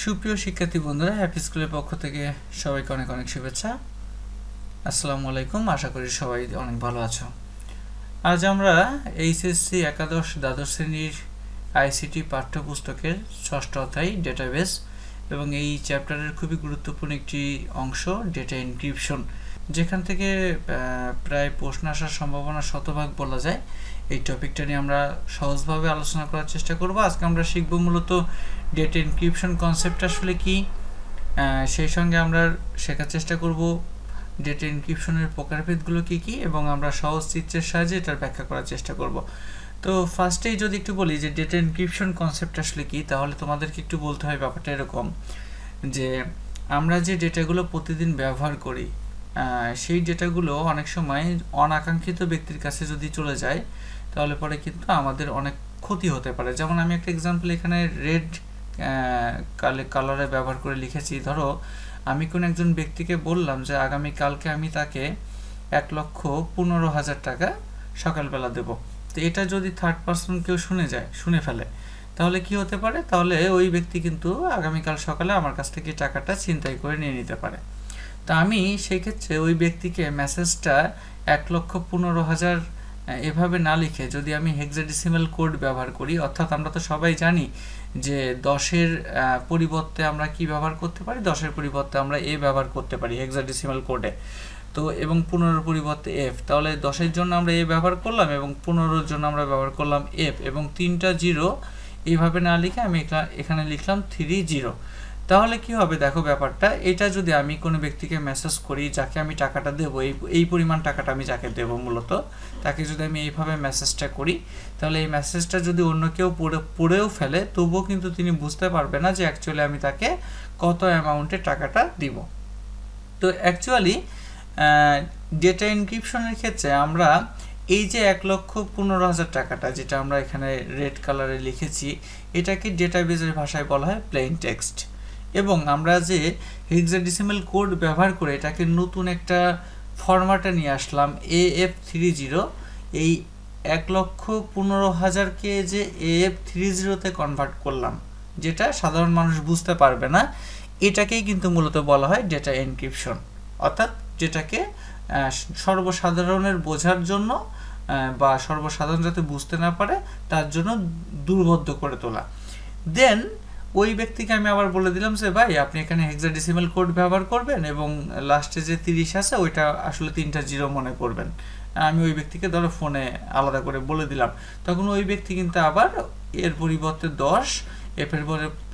সুপ্রিয় শিক্ষার্থী বন্ধুরা, হ্যাপি স্কুলের পক্ষ থেকে সবাইকে অনেক অনেক শুভেচ্ছা। আসসালামু আলাইকুম। আশা করি সবাই অনেক ভালো আছো। আজ আমরা এইচএসসি একাদশ দ্বাদশ শ্রেণীর আইসিটি পাঠ্যপুস্তকের ষষ্ঠ অধ্যায় ডেটাবেস এবং এই চ্যাপ্টারের খুবই গুরুত্বপূর্ণ একটি অংশ ডেটা এনক্রিপশন, যেখান থেকে প্রায় প্রশ্ন আসার সম্ভাবনা শতভাগ বলা যায়। এই টপিকটা নিয়ে আমরা সহজভাবে আলোচনা করার চেষ্টা করব। আজকে আমরা শিখব মূলত ডেটা এনক্রিপশন কনসেপ্ট আসলে কি, সেই সঙ্গে আমরা শেখার চেষ্টা করব ডেটা এনক্রিপশনের প্রকারভেদগুলো কি কি, এবং আমরা সহজ চিত্রের সাহায্যে এটার ব্যাখ্যা করার চেষ্টা করব। তো ফার্স্টেই যদি একটু বলি যে ডেটা এনক্রিপশন কনসেপ্ট আসলে কি, তাহলে তোমাদেরকে একটু বলতে হয় ব্যাপারটা এরকম যে আমরা যে ডেটাগুলো প্রতিদিন ব্যবহার করি, সেই ডেটাগুলো অনেক সময় অনাকাঙ্ক্ষিত ব্যক্তির কাছে যদি চলে যায়, তাহলে পরে কিন্তু আমাদের অনেক ক্ষতি হতে পারে। যেমন আমি একটা এক্সাম্পল এখানে রেড কালারে ব্যবহার করে লিখেছি। ধরো আমি কোনো একজন ব্যক্তিকে বললাম যে আগামীকালকে আমি তাকে ১,১৫,০০০ টাকা সকালবেলা দেব। তো এটা যদি থার্ড পার্সন কেউ শুনে ফেলে, তাহলে কি হতে পারে? তাহলে ওই ব্যক্তি কিন্তু আগামীকাল সকালে আমার কাছ থেকে টাকাটা ছিনতাই করে নিয়ে নিতে পারে। তা আমি সেই ক্ষেত্রে ওই ব্যক্তিকে মেসেজটা ১,১৫,০০০ এভাবে না লিখে যদি আমি হেক্সাডেসিমাল কোড ব্যবহার করি, অর্থাৎ আমরা তো সবাই জানি যে 10-এর পরিবর্তে আমরা কি ব্যবহার করতে পারি, 10-এর পরিবর্তে আমরা এ ব্যবহার করতে পারি হেক্সাডেসিমাল কোডে। তো এবং 15-এর পরিবর্তে এফ, তাহলে 10-এর জন্য আমরা এ ব্যবহার করলাম এবং 15-এর জন্য আমরা ব্যবহার করলাম এফ, এবং 3টা জিরো এইভাবে না লিখে আমি এখানে লিখলাম 30। তাহলে কি হবে দেখো ব্যাপারটা, এটা যদি আমি কোনো ব্যক্তিকে মেসেজ করি যাকে আমি টাকাটা দেবো, এই পরিমাণ টাকাটা আমি যাকে দেবো মূলত তাকে যদি আমি এইভাবে মেসেজটা করি, তাহলে এই মেসেজটা যদি অন্য কেউ পড়েও ফেলে, তবুও কিন্তু তিনি বুঝতে পারবে না যে অ্যাকচুয়ালি আমি তাকে কত অ্যামাউন্টে টাকাটা দিব। তো অ্যাকচুয়ালি ডেটা এনক্রিপশনের ক্ষেত্রে আমরা এই যে ১,১৫,০০০ টাকাটা যেটা আমরা এখানে রেড কালারে লিখেছি, এটাকে ডেটাবেজের ভাষায় বলা হয় প্লেইন টেক্সট। এবং আমরা যে হেক্সাডেসিমাল কোড ব্যবহার করে এটাকে নতুন একটা ফরম্যাটে নিয়ে আসলাম AF30, এই ১,১৫,০০০কে যে AF30-তে কনভার্ট করলাম, যেটা সাধারণ মানুষ বুঝতে পারবে না, এটাকেই কিন্তু মূলত বলা হয় ডেটা এনক্রিপশন। অর্থাৎ যেটাকে সর্বসাধারণের বোঝার জন্য বা সর্বসাধারণ যাতে বুঝতে না পারে তার জন্য দুর্বোধ্য করে তোলা। দেন ওই ব্যক্তিকে আমি আবার বলে দিলাম যে ভাই আপনি এখানে হেক্সাডেসিমাল কোড ব্যবহার করবেন এবং লাস্টে যে 30 আছে ওইটা আসলে 3টা জিরো মনে করবেন। আমি ওই ব্যক্তিকে ধরো ফোনে আলাদা করে বলে দিলাম, তখন ওই ব্যক্তি কিন্তু আবার এর পরিবর্তে 10, এফের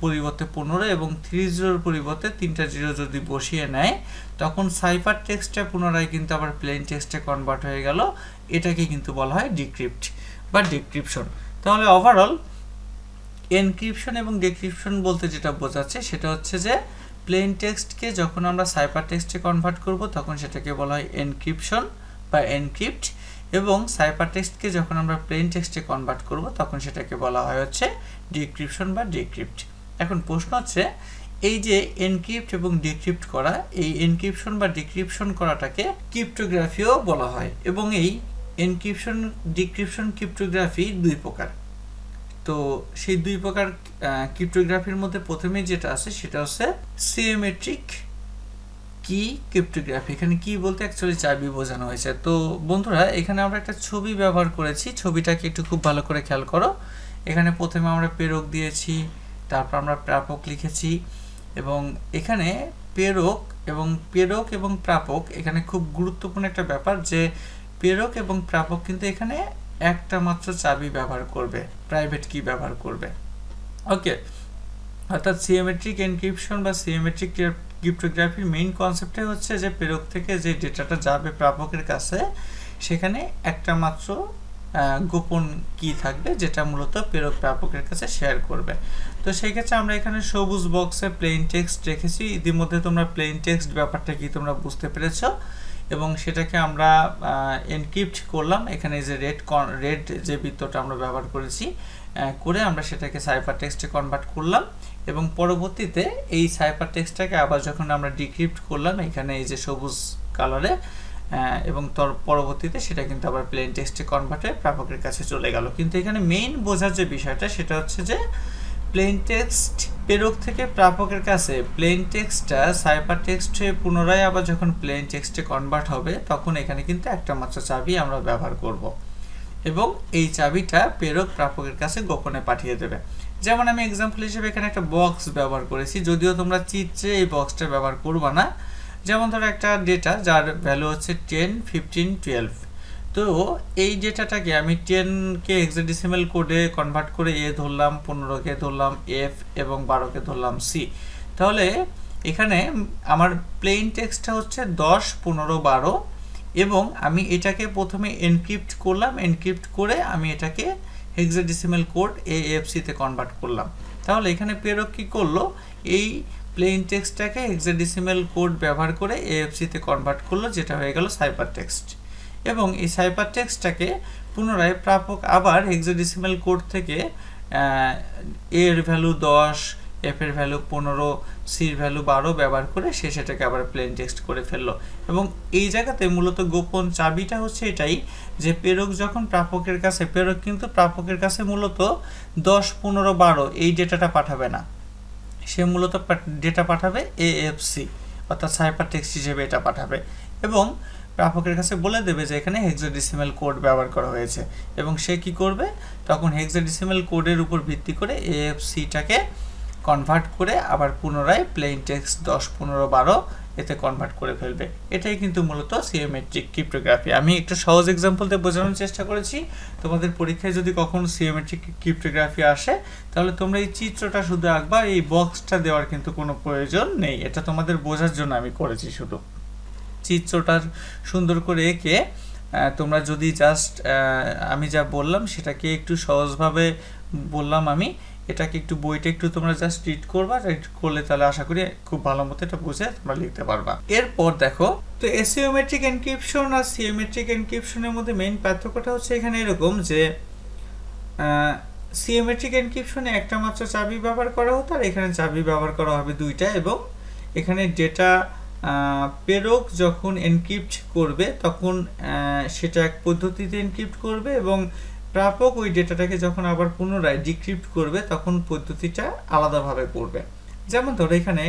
পরিবর্তে 15 এবং 30-এর পরিবর্তে 3টা জিরো যদি বসিয়ে নেয়, তখন সাইফার টেক্সটটা পুনরায় কিন্তু আবার প্লেন টেক্সটে কনভার্ট হয়ে গেল। এটাকে কিন্তু বলা হয় ডিক্রিপ্ট বা ডিক্রিপশন। তাহলে ওভারঅল এনক্রিপশন এবং ডিক্রিপশন বলতে যেটা বোঝাচ্ছে সেটা হচ্ছে যে প্লেন টেক্সটকে যখন আমরা সাইফার টেক্সটে কনভার্ট করব, তখন সেটাকে বলা হয় এনক্রিপশন বা এনক্রিপ্ট, এবং সাইফার টেক্সটকে যখন আমরা প্লেন টেক্সটে কনভার্ট করব, তখন সেটাকে বলা হয় হচ্ছে ডিক্রিপশন বা ডিক্রিপ্ট। এখন প্রশ্ন হচ্ছে, এই যে এনক্রিপ্ট এবং ডিক্রিপ্ট করা, এই এনক্রিপশন বা ডিক্রিপশন করাটাকে ক্রিপ্টোগ্রাফিও বলা হয়, এবং এই এনক্রিপশন ডিক্রিপশন ক্রিপ্টোগ্রাফি দুই প্রকার। তো সেই দুই প্রকার ক্রিপ্টোগ্রাফির মধ্যে প্রথমে যেটা আছে সেটা হচ্ছে সিমেট্রিক কি ক্রিপ্টোগ্রাফি। এখানে কি বলতে অ্যাকচুয়ালি চাবি বোঝানো হয়েছে। তো বন্ধুরা এখানে আমরা একটা ছবি ব্যবহার করেছি, ছবিটাকে একটু খুব ভালো করে খেয়াল করো। এখানে প্রথমে আমরা প্রেরক দিয়েছি, তারপর আমরা প্রাপক লিখেছি, এবং এখানে প্রেরক এবং প্রাপক এখানে খুব গুরুত্বপূর্ণ একটা ব্যাপার, যে প্রেরক এবং প্রাপক কিন্তু এখানে একটা মাত্র চাবি ব্যবহার করবে, প্রাইভেট কি ব্যবহার করবে। ওকে, অর্থাৎ সিমেট্রিক এনক্রিপশন বা সিমেট্রিক ক্রিপ্টোগ্রাফির মেইন কনসেপ্টটাই হচ্ছে যে প্রেরক থেকে যে ডেটাটা যাবে প্রাপকের কাছে, সেখানে একটা মাত্র গোপন কি থাকবে, যেটা মূলত প্রেরক প্রাপকের কাছে শেয়ার করবে। তো সেই ক্ষেত্রে আমরা এখানে সবুজ বক্সে প্লেন টেক্সট রেখেছি। ইতিমধ্যে তোমরা প্লেন টেক্সট ব্যাপারটা কি তোমরা বুঝতে পেরেছো, এবং সেটাকে আমরা এনক্রিপ্ট করলাম। এখানে যে রেড যে বৃত্তটা আমরা ব্যবহার করেছি করে আমরা সেটাকে সাইফার টেক্সটে কনভার্ট করলাম, এবং পরবর্তীতে এই সাইফার টেক্সটটাকে আবার যখন আমরা ডিক্রিপ্ট করলাম এখানে এই যে সবুজ কালারে, এবং পরবর্তীতে সেটা কিন্তু আবার প্লেন টেক্সটে কনভার্ট হয়ে প্রাপকের কাছে চলে গেল। কিন্তু এখানে মেইন বোঝার যে বিষয়টা সেটা হচ্ছে যে প্লেন টেক্সট প্রেরক থেকে প্রাপকের কাছে প্লেন টেক্সটটা সাইফার টেক্সট হয়ে পুনরায় আবার যখন প্লেন টেক্সটে কনভার্ট হবে তখন এখানে কিন্তু একটা মাত্র চাবি আমরা ব্যবহার করব এবং এই চাবিটা প্রেরক প্রাপকের কাছে গোপনে পাঠিয়ে দেবে। যেমন আমি এক্সাম্পল হিসেবে এখানে একটা বক্স ব্যবহার করেছি, যদিও তোমরা চিত্রে এই বক্সটা ব্যবহার করবা না। যেমন ধরো একটা ডেটা যার ভ্যালু হচ্ছে 10, 15, 12। তো এই ডেটাটাকে আমি 10কে হেক্সাডেসিমাল কোডে কনভার্ট করে এ ধরলাম, 15কে ধরলাম এফ এবং 12কে ধরলাম সি। তাহলে এখানে আমার প্লেন টেক্সটটা হচ্ছে 10, 15, 12 এবং আমি এটাকে প্রথমে এনক্রিপ্ট করলাম, এনক্রিপ্ট করে আমি এটাকে হেক্সাডেসিমাল কোড AFC তে কনভার্ট করলাম। তাহলে এখানে প্রেরক কি করলো, এই প্লেন টেক্সটটাকে হেক্সাডেসিমাল কোড ব্যবহার করে AFC তে কনভার্ট করলো, যেটা হয়ে গেল সাইফার টেক্সট। এবং এই সাইফার টেক্সটটাকে পুনরায় প্রাপক আবার হেক্সাডেসিমাল কোড থেকে এর ভ্যালু 10, এফ এর ভ্যালু 15, সির ভ্যালু 12 ব্যবহার করে সে সেটাকে আবার প্লেন টেক্সট করে ফেললো। এবং এই জায়গাতে মূলত গোপন চাবিটা হচ্ছে এটাই যে প্রেরক যখন প্রাপকের কাছে, প্রেরক কিন্তু প্রাপকের কাছে মূলত 10, 15, 12 এই ডেটাটা পাঠাবে না, সে মূলত ডেটা পাঠাবে AFC অর্থাৎ সাইফার টেক্সট হিসেবে এটা পাঠাবে এবং প্রাপকের কাছে বলে দেবে যে এখানে হেক্সাডেসিমাল কোড ব্যবহার করা হয়েছে এবং সে কি করবে, তখন হেক্সাডেসিমাল কোডের উপর ভিত্তি করে AFCটাকে কনভার্ট করে আবার পুনরায় প্লেন টেক্সট 10, 15, 12 এতে কনভার্ট করে ফেলবে। এটাই কিন্তু মূলত সিওমেট্রিক ক্রিপ্টোগ্রাফি। আমি একটু সহজ এক্সাম্পল দিয়ে বোঝানোর চেষ্টা করেছি। তোমাদের পরীক্ষায় যদি কখনো সিওমেট্রিক ক্রিপ্টোগ্রাফি আসে তাহলে তোমরা এই চিত্রটা শুধু আঁকবা, এই বক্সটা দেওয়ার কিন্তু কোনো প্রয়োজন নেই। এটা তোমাদের বোঝার জন্য আমি করেছি, শুধু চিত্রটা সুন্দর করে এঁকে তোমরা যদি জাস্ট আমি যা বললাম সেটাকে একটু সহজভাবে বললাম, আমি এটাকে একটু বইটা একটু তোমরা জাস্ট রিড করবা, রিড করলে তাহলে আশা করি খুব ভালো মতো এটা বুঝে তোমরা লিখতে পারবা। এরপর দেখো, তো অ্যাসিওমেট্রিক এনক্রিপশন আর সিওমেট্রিক এনক্রিপশনের মধ্যে মেইন পার্থক্যটা হচ্ছে এখানে এরকম যে সিওমেট্রিক এনক্রিপশনে একটা মাত্র চাবি ব্যবহার করা হতো আর এখানে চাবি ব্যবহার করা হবে দুইটা। এবং এখানে ডেটা প্রেরক যখন এনক্রিপ্ট করবে তখন সেটা এক পদ্ধতিতে এনক্রিপ্ট করবে এবং প্রাপক ওই ডেটাটাকে যখন আবার পুনরায় ডিক্রিপ্ট করবে তখন পদ্ধতিটা আলাদাভাবে করবে। যেমন ধরো এখানে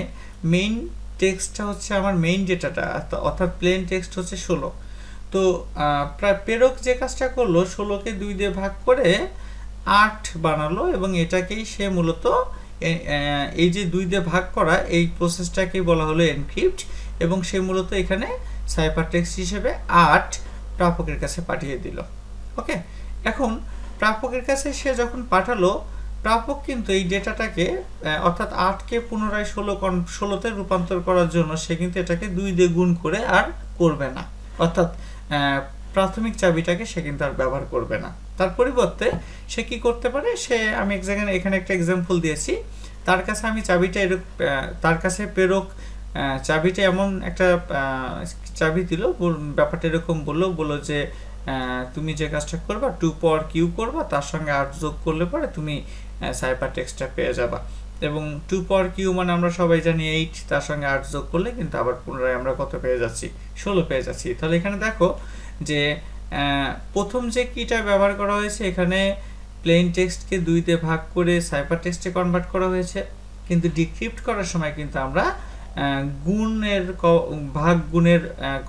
মেইন টেক্সটটা হচ্ছে আমার মেইন ডেটাটা, অর্থাৎ প্লেন টেক্সট হচ্ছে 16। তো প্রেরক যে কাজটা করলো 16কে 2 দিয়ে ভাগ করে 8 বানালো এবং এটাকেই সে মূলত এই যে 2 দিয়ে ভাগ করা এই প্রসেসটাকেই বলা হলো এনক্রিপ্ট এবং সে মূলত এখানে সাইফার টেক্সট হিসেবে 8 প্রাপকের কাছে পাঠিয়ে দিল। ওকে, এখন প্রাপকের কাছে সে যখন পাঠালো, প্রাপক কিন্তু এই ডেটাটাকে অর্থাৎ 8কে পুনরায় 16তে রূপান্তর করার জন্য সে কিন্তু এটাকে 2 দিয়ে গুণ করে আর করবে না, অর্থাৎ প্রাথমিক চাবিটাকে সে কিন্তু আর ব্যবহার করবে না। তার পরিবর্তে সে কি করতে পারে, সে আমি এখানে একটা এক্সাম্পল দিয়েছি, তার কাছে আমি চাবিটা তার কাছে প্রেরক চাবিটা এমন একটা চাবি দিল, ব্যাপারটা এরকম বললো যে তুমি যে কাজটা করবা 2 পাওয়ার কিউ করবা, তার সঙ্গে 8 যোগ করলে পরে তুমি সাইফার টেক্সটটা পেয়ে যাবা। এবং 2 পাওয়ার কিউ মানে আমরা সবাই জানি 8, তার সঙ্গে 8 যোগ করলে কিন্তু আবার পুনরায় আমরা কত পেয়ে যাচ্ছি, 16 পেয়ে যাচ্ছি। তাহলে এখানে দেখো যে প্রথম যে কিটা ব্যবহার করা হয়েছে এখানে প্লেন টেক্সটকে 2 দিয়ে ভাগ করে সাইফার টেক্সটে কনভার্ট করা হয়েছে, কিন্তু ডিক্রিপ্ট করার সময় কিন্তু আমরা ভাগ গুণের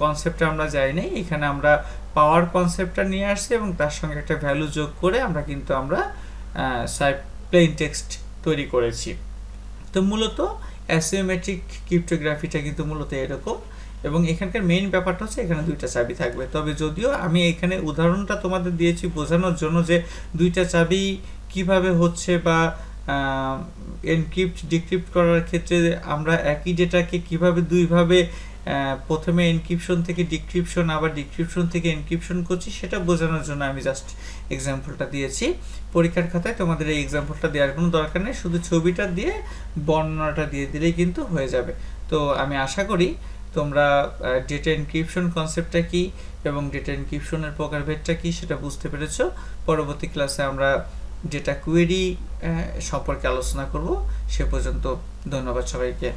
কনসেপ্টটা আমরা যাই নাই, এখানে আমরা পাওয়ার কনসেপ্টটা নিয়ে আসছি এবং তার সঙ্গে একটা ভ্যালু যোগ করে আমরা প্লেন টেক্সট তৈরি করেছি। তো মূলত অ্যাসিওমেট্রিক ক্রিপ্টোগ্রাফিটা কিন্তু মূলত এরকম এবং এখানকার মেইন ব্যাপারটা হচ্ছে এখানে 2টা চাবি থাকবে। তবে যদিও আমি এখানে উদাহরণটা তোমাদের দিয়েছি বোঝানোর জন্য যে 2টা চাবি কিভাবে হচ্ছে বা এনক্রিপ্ট ডিক্রিপ্ট করার ক্ষেত্রে আমরা একই ডেটাকে কিভাবে দুইভাবে প্রথমে এনক্রিপশন থেকে ডিক্রিপশন আবার ডিক্রিপশন থেকে এনক্রিপশন করছি সেটা বোঝানোর জন্য আমি জাস্ট এক্সাম্পলটা দিয়েছি। পরীক্ষার খাতায় তোমাদের এই এক্সাম্পলটা দেওয়ার কোনো দরকার নেই, শুধু ছবিটা দিয়ে বর্ণনাটা দিয়ে দিলেই কিন্তু হয়ে যাবে। তো আমি আশা করি তোমরা ডেটা এনক্রিপশন কনসেপ্টটা কি এবং ডেটা এনক্রিপশনের প্রকারভেদটা কি সেটা বুঝতে পেরেছো। পরবর্তী ক্লাসে আমরা ডেটা কোয়েরি সম্পর্কে আলোচনা করব। সে পর্যন্ত ধন্যবাদ সবাইকে।